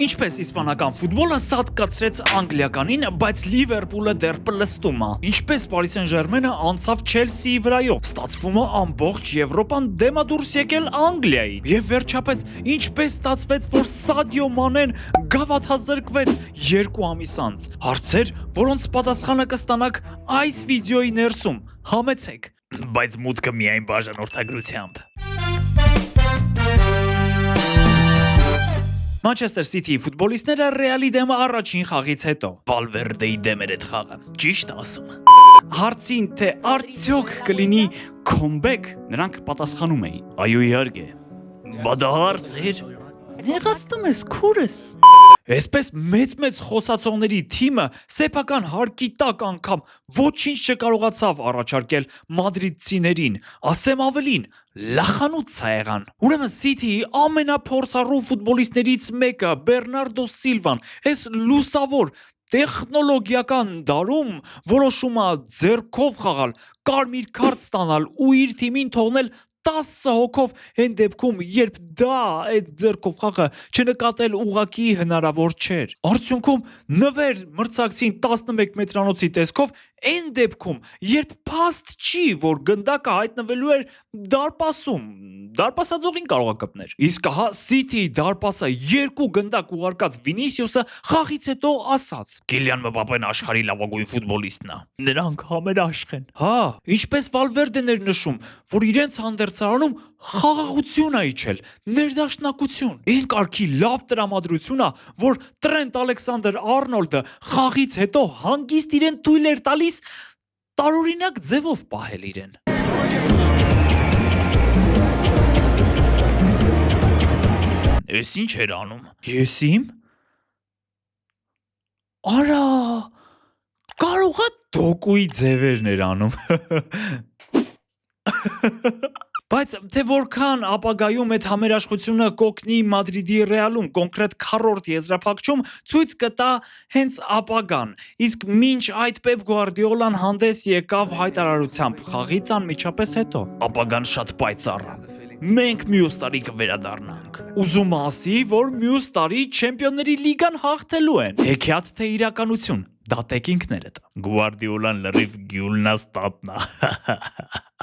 Ինչպես իսպանական ֆուտբոլը սատկացրեց անգլիականին, բայց Լիվերպուլը դեռ պլստում է։ Ինչպես Paris Saint-Germain-ը անցավ Chelsea-ի վրայով։ Ստացվում է ամբողջ Եվրոպան դեմա դուրս եկել Անգլիայի։ Եվ վերջապես, ինչպես ստացվեց, որ Sadio Mane-ն գավաթազրկվեց 2 ամիս անց։ Հարցեր, որոնց պատասխանը կստանաք այս վիդեոյի ներսում։ Համեցեք, բայց մուտքը միայն բաժանորդագրությամբ։ Manchester City-ի ֆուտբոլիստները Ռեալի դեմ առաջին խաղից հետո Valverde-ի դեմ էր այդ խաղը։ Ճիշտ ասում։ Հարցին, թե արդյոք կլինի comeback, նրանք պատասխանում էին. Այո, իհարկե։ Բա դա հարց էր։ Նեղացնում ես քուրս։ Այսպես մեծ խոսացողների թիմը սեփական հարկի տակ անգամ ոչինչ չկարողացավ առաջարկել մադրիդցիներին, ասեմ ավելին, լախանուց է եղան։ Ուրեմն City-ի ամենափորձառու ֆուտբոլիստներից մեկը Բերնարդո Սիլվան, այս լուսավոր տեխնոլոգիական դարում որոշում է ձեռքով խաղալ, կարմիր քարտ ստանալ ու իր թիմին թողնել 10 հոգով այն դեպքում, երբ դա այդ ձեռքով խաղը չնկատել ուղղակի հնարավոր չէր։ Արդյունքում նվեր մրցակցին 11 մետրանոցի տեսքով այն դեպքում, երբ փաստ չի, որ գնդակը հայտնվելու էր դարպասում, դարպասաձողին կարող է կպներ։ Իսկ հա City-ի դարպասը 2 գնդակ ուղարկած Վինիսիուսը խաղից հետո ասաց. Կիլիան Մբապեն աշխարհի լավագույն ֆուտբոլիստն է։ Նրանք համերաշխ են։ Հա, ինչպես Valverde-ն էր նշում, որ իրենց հանդերձարանում խաղաղություն է իջել, ներդաշնակություն։ Այն կարգի լավ տրամադրություն է, որ Տրենտ Ալեքսանդր-Արնոլդը խաղից հետո հանգիստ իրեն թույլ էր տալիս տարօրինակ ձևով պահել իրեն։ Ես ինչ էր անում։ Ես իմ։ Արա, կարող է դոկուի ձևերն էր անում։ Բայց թե որքան ապագայում այդ համերաշխությունը կօգնի Մադրիդի Ռեալում, կոնկրետ քառորդ եզրափակչում ցույց կտա հենց ապագան։ Իսկ մինչ այդ Պեպ Գուարդիոլան հանդես եկավ հայտարարությամբ խաղից անմիջապես հետո։ Ապագան շատ պայծառ է։ Մենք մյուս տարի կվերադառնանք։ Ուզում ասի, որ մյուս տարի Չեմպիոնների լիգան հաղթելու են։ Հեքիաթ թե իրականություն։ Դատեք ինքներդ։ Գուարդիոլան լրիվ գյուլնաստատնա։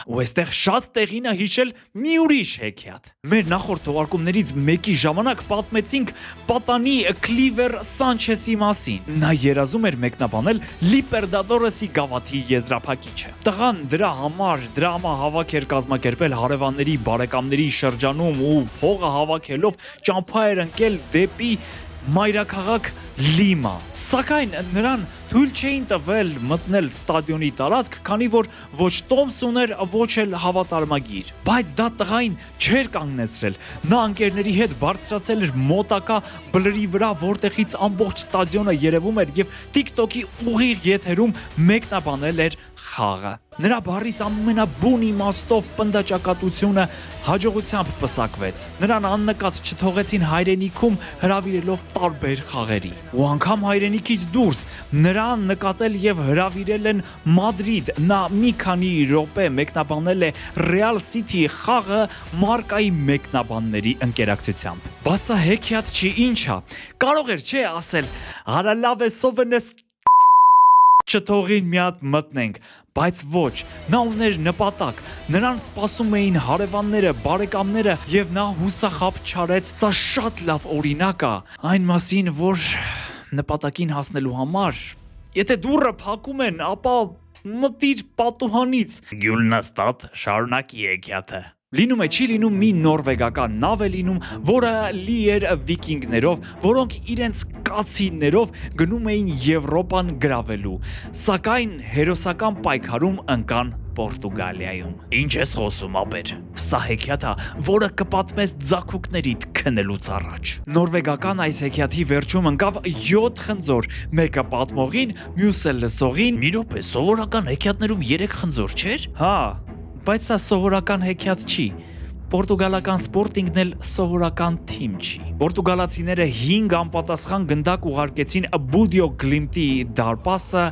Ու այստեղ շատ տեղին է հիշել մի ուրիշ հեքիաթ։ Մեր նախորդ թողարկումներից մեկի ժամանակ պատմեցինք պատանի Քլիվեր Սանչեսի մասին։ Նա երազում էր մեկնաբանել Լիպերդադորեսի գավաթի եզրափակիչը։ Տղան դրա համար դրամա հավաք էր կազմակերպել հարևանների բարեկամների շրջանում ու փողը հավաքելով ճամփա էր ընկել դեպի մայրաքաղաք Լիմա։ Սակայն նրան թույլ չէին տվել մտնել ստադիոնի տարածք, քանի որ ոչ տոմս ուներ, ոչ էլ հավատարմագիր։ Բայց դա տղային չէր կանգնեցրել։ Նա ընկերների հետ բարձրացել էր մոտակա բլրի վրա, որտեղից ամբողջ ստադիոնը երևում էր եւ TikTok-ի ուղիղ եթերում մեկնաբանել էր խաղը։ Նրա բառիս ամենաբուն իմաստով պնդաճակատությունը հաջողությամբ պսակվեց։ Նրան աննկատ չթողեցին հայրենիքում հրավիրելով տարբեր խաղերի։ Ու անգամ հայրենիքից դուրս նրան նկատել եւ հրավիրել են Մադրիդ։ Նա մի քանի րոպե մեկնաբանել է Real City-ի խաղը մարկայի մեկնաբանների ընկերակցությամբ։ Բաց սա հեքիաթ չի, ինչ է։ Կարող էր չէ ասել, արա լավ է սովենես չթողին մի հատ մտնենք, բայց ոչ, նա ուներ նպատակ, նրան սպասում էին հարևանները, բարեկամները եւ նա հուսախաբ չարեց։ Սա շատ լավ օրինակ է այն մասին, որ նպատակին հասնելու համար, եթե դուռը փակում են, ապա մտիր պատուհանից։ Գյուլնաստատ շարունակի հեքիաթը։ Լինում է չի լինում մի նորվեգական նավ է լինում, որը լի էր վիկինգներով, որոնք իրենց կացիններով գնում էին Եվրոպան գրավելու, սակայն հերոսական պայքարում ընկան Պորտուգալիայում։ Ինչ ես խոսում, ապեր։ Սա հեքիաթ է, որը կպատմես ձագուկներիդ քնելուց առաջ։ Նորվեգական այս հեքիաթի վերջում ընկավ 7 խնձոր, մեկը պատմողին, մյուսը լսողին։ Մի րոպե, սովորական հեքիաթներում 3 խնձոր չէր։ Հա, բայց սա սովորական հեքիաթ չի։ Պորտուգալական Սպորտինգն էլ սովորական թիմ չի։ Պորտուգալացիները 5 անպատասխան գնդակ ուղարկեցին Բուդիո Գլիմտի դարպասը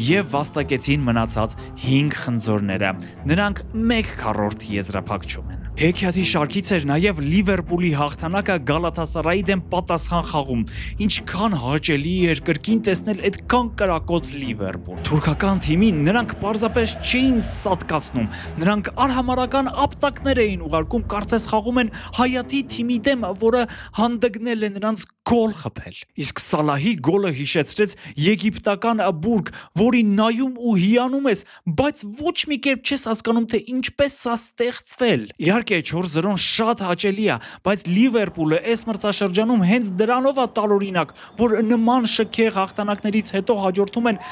եւ վաստակեցին մնացած 5 խնձորները։ Նրանք 1/4 եզրափակչում են։ Հեքիաթի շարքից էր նաև Լիվերպուլի հաղթանակը Գալաթասարայի դեմ պատասխան խաղում, ինչքան հաճելի էր կրկին տեսնել այդքան կրակոտ Լիվերպուլ։ Թուրքական թիմին նրանք պարզապես չէին սատկացնում, նրանք արհամարհական ապտակներ էին ուղարկում, կարծես խաղում են Հայաթի թիմի դեմ, որը հանդգնել է նրանց գոլ խփել։ Իսկ Սալահի գոլը հիշեցրեց եգիպտական բուրգ, որին նայում ու հիանում ես, բայց ոչ մի կերպ չես հասկանում, թե ինչպես սա ստեղծվել։ Իհարկե 4-0-ն շատ հաճելի է, բայց Լիվերպուլը այս մրցաշրջանում հենց դրանով է տարօրինակ, որ նման շքեղ հաղթանակներից հետո հաջորդում են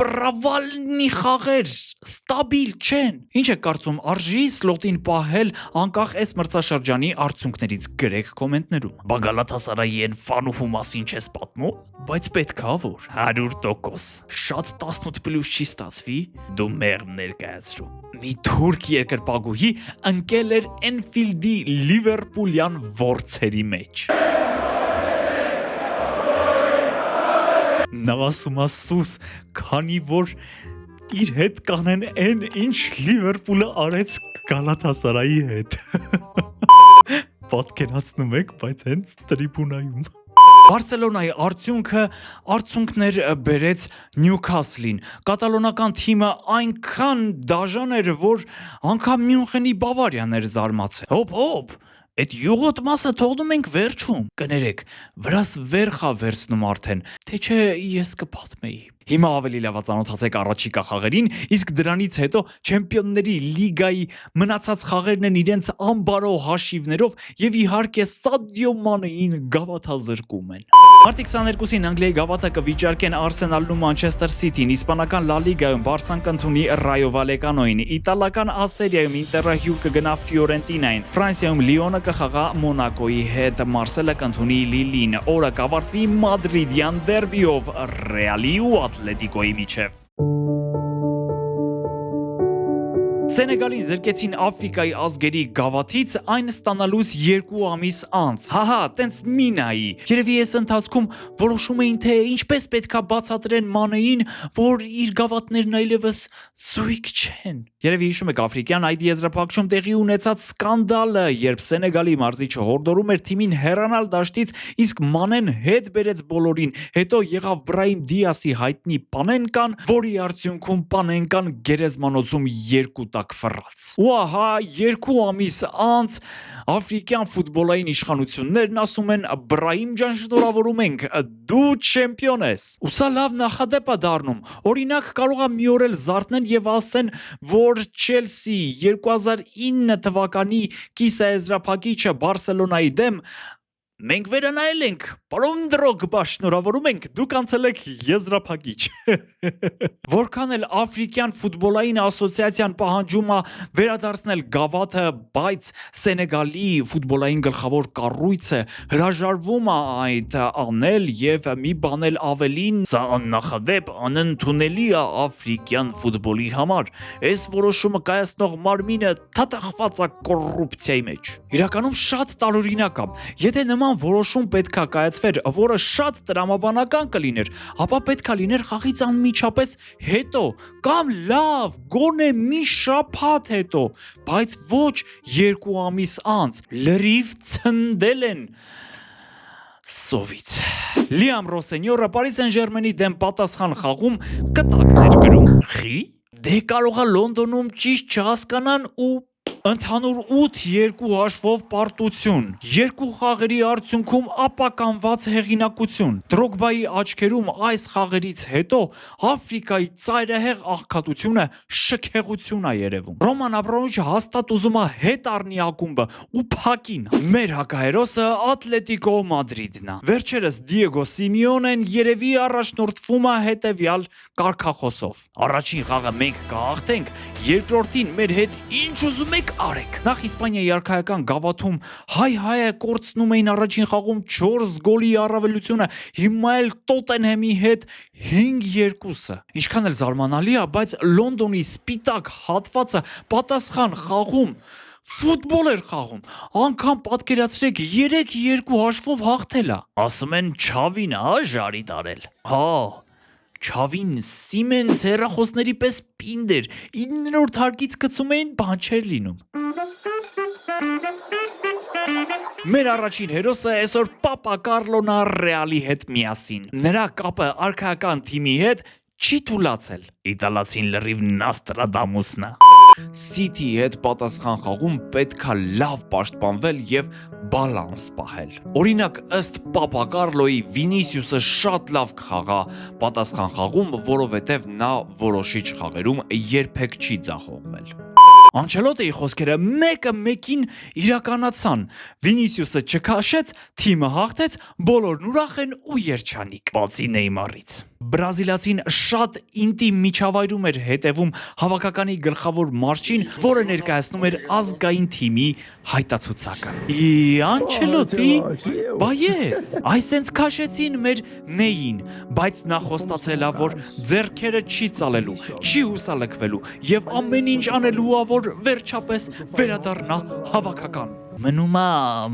պրավալնի խաղեր, ստաբիլ չեն։ Ինչ է կարծում, արժի սլոտին պահել անկախ այս մրցաշրջանի արդյունքներից գրեք կոմենտներում։ Բա Գալաթասարայի են ֆանուհու մասին չես պատմում, բայց պետքա որ 100%։ Շատ 18+ չի ստացվի, դու մեղմ ներկայացրու։ Մի թուրք երկրպագուհի ընկել էր Էնֆիլդի Լիվերպուլյան որցերի մեջ։ Նա ասում է սուս, քանի որ իր հետ կանեն այն ինչ Լիվերպուլը արեց Գալաթասարայի հետ։ Պատկերացնում եք, բայց հենց տրիբունայում։ Բարսելոնայի արդյունքներ բերեց Նյուքասլին։ Կատալոնական թիմը այնքան դաժան էր, որ անգամ Մյունխենի Բավարիան էր զարմացել։ Հոп, այդ յուղոտ մասը թողնում ենք վերջում։ Կներեք, վրաս վերխա վերցնում արդեն, թե չէ ես կպատմեի։ Հիմա ավելի լավ ծանոթացեք առաջիկա խաղերին, իսկ դրանից հետո Չեմպիոնների լիգայի մնացած խաղերն են իրենց ամբարո հաշիվներով եւ իհարկե Սադիո Մանեին գավաթազրկում են։ Մարտի 22-ին Անգլիայի գավաթը կվիճարկեն Արսենալն ու Մանչեսթեր Սիթին, իսպանական Լա Լիգայում Բարսան կընդունի Ռայո Վալեկանոին, իտալական A Սերիայում Ինտերը հյուր կգնա Ֆիորենտինային, Ֆրանսիայում Լիոնը կխաղա Մոնակոյի հետ, Մարսելը կընդունի Լիլին, օրը կավարտվի Մադրիդյան դերբիով Ռեալի ու Ատլետիկոյի միջև։ Սենեգալին զրկեցին Աֆրիկայի ազգերի գավաթից այն ստանալուց 2 ամիս անց։ Հահա, տենց մինայի։ Երևի այս ընթացքում որոշում էին, թե ինչպես պետքա բացատրեն Մանեին, որ իր գավաթներն այլևս զույգ չեն։ Երևի հիշում եք աֆրիկյան այդ եզրափակչում տեղի ունեցած սկանդալը, երբ Սենեգալի մարզիչը հորդորում էր թիմին հեռանալ դաշտից, իսկ Մանեն հետ բերեց բոլորին, հետո եղավ Բրահիմ Դիասի հայտնի Պանենկան, որի արդյունքում Պանենկան գերեզմանոցում 2 տակ ֆռաց։ Ու ահա 2 ամիս անց աֆրիկյան ֆուտբոլային իշխանություններն ասում են Բրահիմ ջան, շնորհավորում ենք, դու չեմպիոն ես։ Ու սա լավ նախադեպ է դառնում։ Օրինակ կարող է մի օր էլ զարթնեն եւ ասեն, որ Չելսի 2009 թվականի կիսաեզրափակիչը Բարսելոնայի դեմ մենք վերանայել ենք, պարոն Դրոգբա, շնորհավորում ենք, դուք անցել եք եզրափակիչ։ Որքան էլ աֆրիկյան ֆուտբոլային ասոցիացիան պահանջում է վերադարձնել գավաթը, բայց Սենեգալի ֆուտբոլային գլխավոր կառույցը հրաժարվում է այդ անել եւ մի բան էլ ավելին, սա աննախադեպ, անընդունելի է աֆրիկյան ֆուտբոլի համար։ Այս որոշումը կայացնող մարմինը թաթախված է կոռուպցիայի մեջ։ Իրականում շատ տարօրինակ է։ Եթե նման որոշում պետքա կայացվեր, որը շատ տրամաբանական կլիներ, ապա պետքա լիներ խաղից անմիջապես հետո կամ լավ գոնե մի շաբաթ հետո, բայց ոչ 2 ամիս անց, լրիվ ցնդել են սովից։ Լիամ Ռոսենյորը Պարի Սեն-Ժերմենի դեմ պատասխան խաղում կտակներ գրում։ Խի? Դե կարող է Լոնդոնում ճիշտ չհասկանան ու ընդհանուր 8-2 հաշվով պարտություն, 2 խաղերի արդյունքում ապականված հեղինակություն։ Դրոգբայի աչքերում այս խաղերից հետո Աֆրիկայի ծայրահեղ աղքատությունը շքեղություն է երևում։ Ռոման Աբրամովիչը հաստատ ուզում է հետ առնի ակումբը ու փակին։ Մեր հակահերոսը Ատլետիկո Մադրիդն է։ Վերջերս Դիեգո Սիմեոնեն երևի առաջնորդվում է հետևյալ կարգախոսով. առաջին խաղը մենք կհաղթենք, երկրորդին մեր հետ ինչ ուզում եք արեք։ Նախ Իսպանիայի արքայական գավաթում հայ-հայը կորցնում էին առաջին խաղում 4 գոլի առավելությունը, հիմա էլ Տոտենհեմի հետ 5-2-ը։ Ինչքան էլ զարմանալի է, բայց Լոնդոնի սպիտակ հատվածը պատասխան խաղում ֆուտբոլ էր խաղում, անգամ պատկերացրեք 3-2 հաշվով հաղթել է։ Ասում են Չավին է ժարի տարել։ Հա, Չավին Սիմենս հեռախոսների պես պինդ էր, 9-րդ հարկից գցում էին, բան չէր լինում։ Մեր առաջին հերոսը այսօր Պապա Կառլոն է Ռեալի հետ միասին։ Նրա կապը արքայական թիմի հետ չի թուլացել։ Իտալացին լրիվ Նաստրադամուսն է։ City-ի հետ պատասխան խաղում պետքա լավ պաշտպանվել եւ բալանս պահել։ Օրինակ, ըստ Պապա Կառլոյի Վինիսիուսը շատ լավ կխաղա պատասխան խաղում, որովհետեւ նա որոշիչ խաղերում երբեք չի ձախողվել։ Անչելոտիի խոսքերը մեկը մեկին իրականացան։ Վինիսիուսը չքաշեց, թիմը հաղթեց, բոլորն ուրախ են ու երջանիկ։ Բացի Նեյմարից։ Բրազիլացին շատ ինտիմ միջավայրում էր հետևում հավաքականի գլխավոր մարշին, որը ներկայացնում էր ազգային թիմի հայտացուցակը։ Անչելոտի, բայես, այսենց քաշեցին մեր Նեյին, բայց նա խոստացել է, որ ձեռքերը չի ծալելու, չի հուսալքվելու եւ ամեն ինչ անելու է, որ վերջապես վերադառնա հավաքական։ Մնում է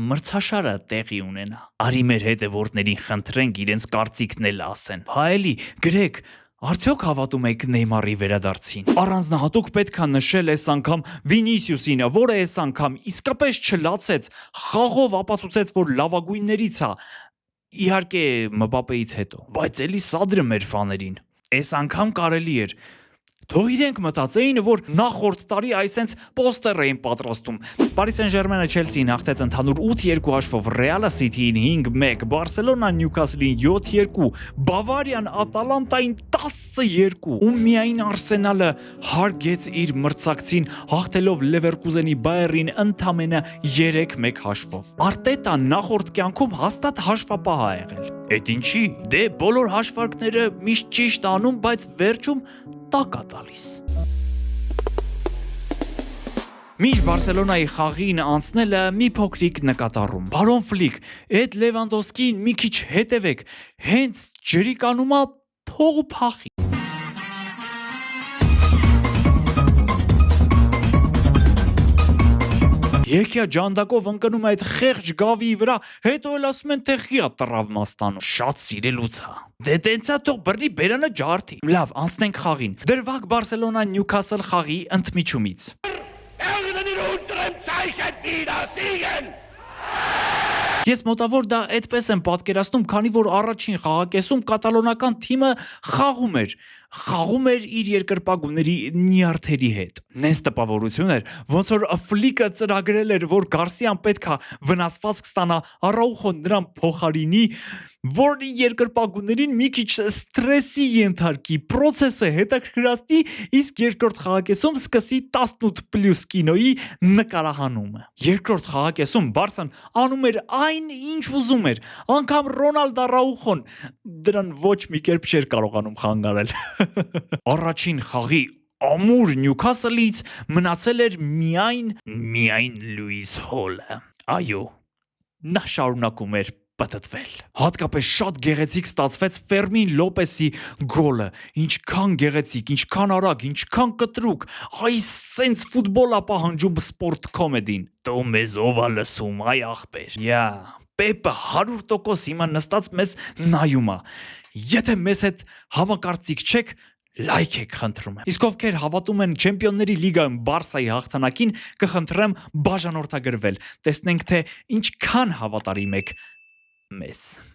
մրցաշարը տեղի ունենա։ Արի մեր հետևորդներին խնդրենք իրենց կարծիքն էլ ասեն։ Հայելի, գրեք, արդյոք հավատում եք Նեյմարի վերադարձին։ Առանձնահատուկ պետք է նշել այս անգամ Վինիսիուսին, որը այս անգամ իսկապես չլացեց, խաղով ապացուցեց, որ լավագույններից է։ Իհարկե Մբապեից հետո, բայց էլի սադրը մեր ֆաներին։ Այս անգամ կարելի էր։ Թող իրենք մտածեին, որ նախորդ տարի այսենց պոստեր էին պատրաստում։ Paris Saint-Germain-ը Chelsea-ին հաղթեց ընդհանուր 8-2 հաշվով, Real-ը City-ին 5-1, Barcelona-ն Newcastle-ին 7-2, Բավարիան Ատալանտային 10-2, ու միայն Arsenal-ը հարգեց իր մրցակցին, հաղթելով Leverkusen-ի Bayern-ին ընդամենը 3-1 հաշվով։ Արտետան նախորդ կյանքում հաստատ հաշվապահ է եղել։ Էդ ինչի։ Դե բոլոր հաշվարկները միշտ ճիշտ անում, բայց վերջում տակ է տալիս։ Մինչ Բարսելոնայի խաղին անցնելը մի փոքրիկ նկատառում։ Բարոն Ֆլիկ, այդ Լևանդովսկին մի քիչ հետևեք, հենց ջրիկանում է փող ու փախի։ Եկյա ջանդակով ընկնում է այդ խեղճ գավիի վրա, հետո էլ ասում են տեղի է տրավմա ստանում։ Շատ սիրելուց է։ Դե տենցա թող բռնի բերանը ջարդի։ Լավ, անցնենք խաղին։ Դրվագ Բարսելոնա Նյուքասլ խաղի ընդմիջումից։ Ես մոտավոր դա այդպես եմ պատկերացնում, քանի որ առաջին խաղակեսում կատալոնական թիմը խաղում էր իր երկրպագուների նյարդերի հետ։ Նենց տպավորություն էր, ոնց որ Ֆլիկը ծրագրել էր, որ Գարսիան պետքա վնասվածք ստանա, Արաուխոն նրան փոխարինի, որ երկրպագուներին մի քիչ ստրեսի ենթարկի, process-ը հետաքրքրացնի, իսկ երկրորդ խաղակեսում սկսի 18+ կինոյի նկարահանումը։ Երկրորդ խաղակեսում Բարսան անում էր այն, ինչ ուզում էր, անգամ Ռոնալդ Արաուխոն դրան ոչ մի կերպ չէր կարողանում խանգարել։ Առաջին խաղի ամուր Նյուքասլից մնացել էր միայն Լուիս Հոլը։ Այո, նա շարունակում էր պտտվել։ Հատկապես շատ գեղեցիկ ստացվեց Ֆերմին Լոպեսի գոլը։ Ինչքան գեղեցիկ, ինչքան արագ, ինչքան կտրուկ։ Այս սենց ֆուտբոլ է պահանջում սպորտ կոմեդին։ Դու մեզ ով ա լսում, այ ախպեր։ Պեպը 100% հիմա նստած մեզ նայում է։ Եթե մեզ հետ համակարծիք չեք, լայք եք խնդրում եմ։ Իսկ ովքեր հավատում են Չեմպիոնների լիգայում Բարսայի հաղթանակին, կխնդրեմ բաժանորդագրվել։ Տեսնենք, թե ինչքան հավատարիմ եք մեզ։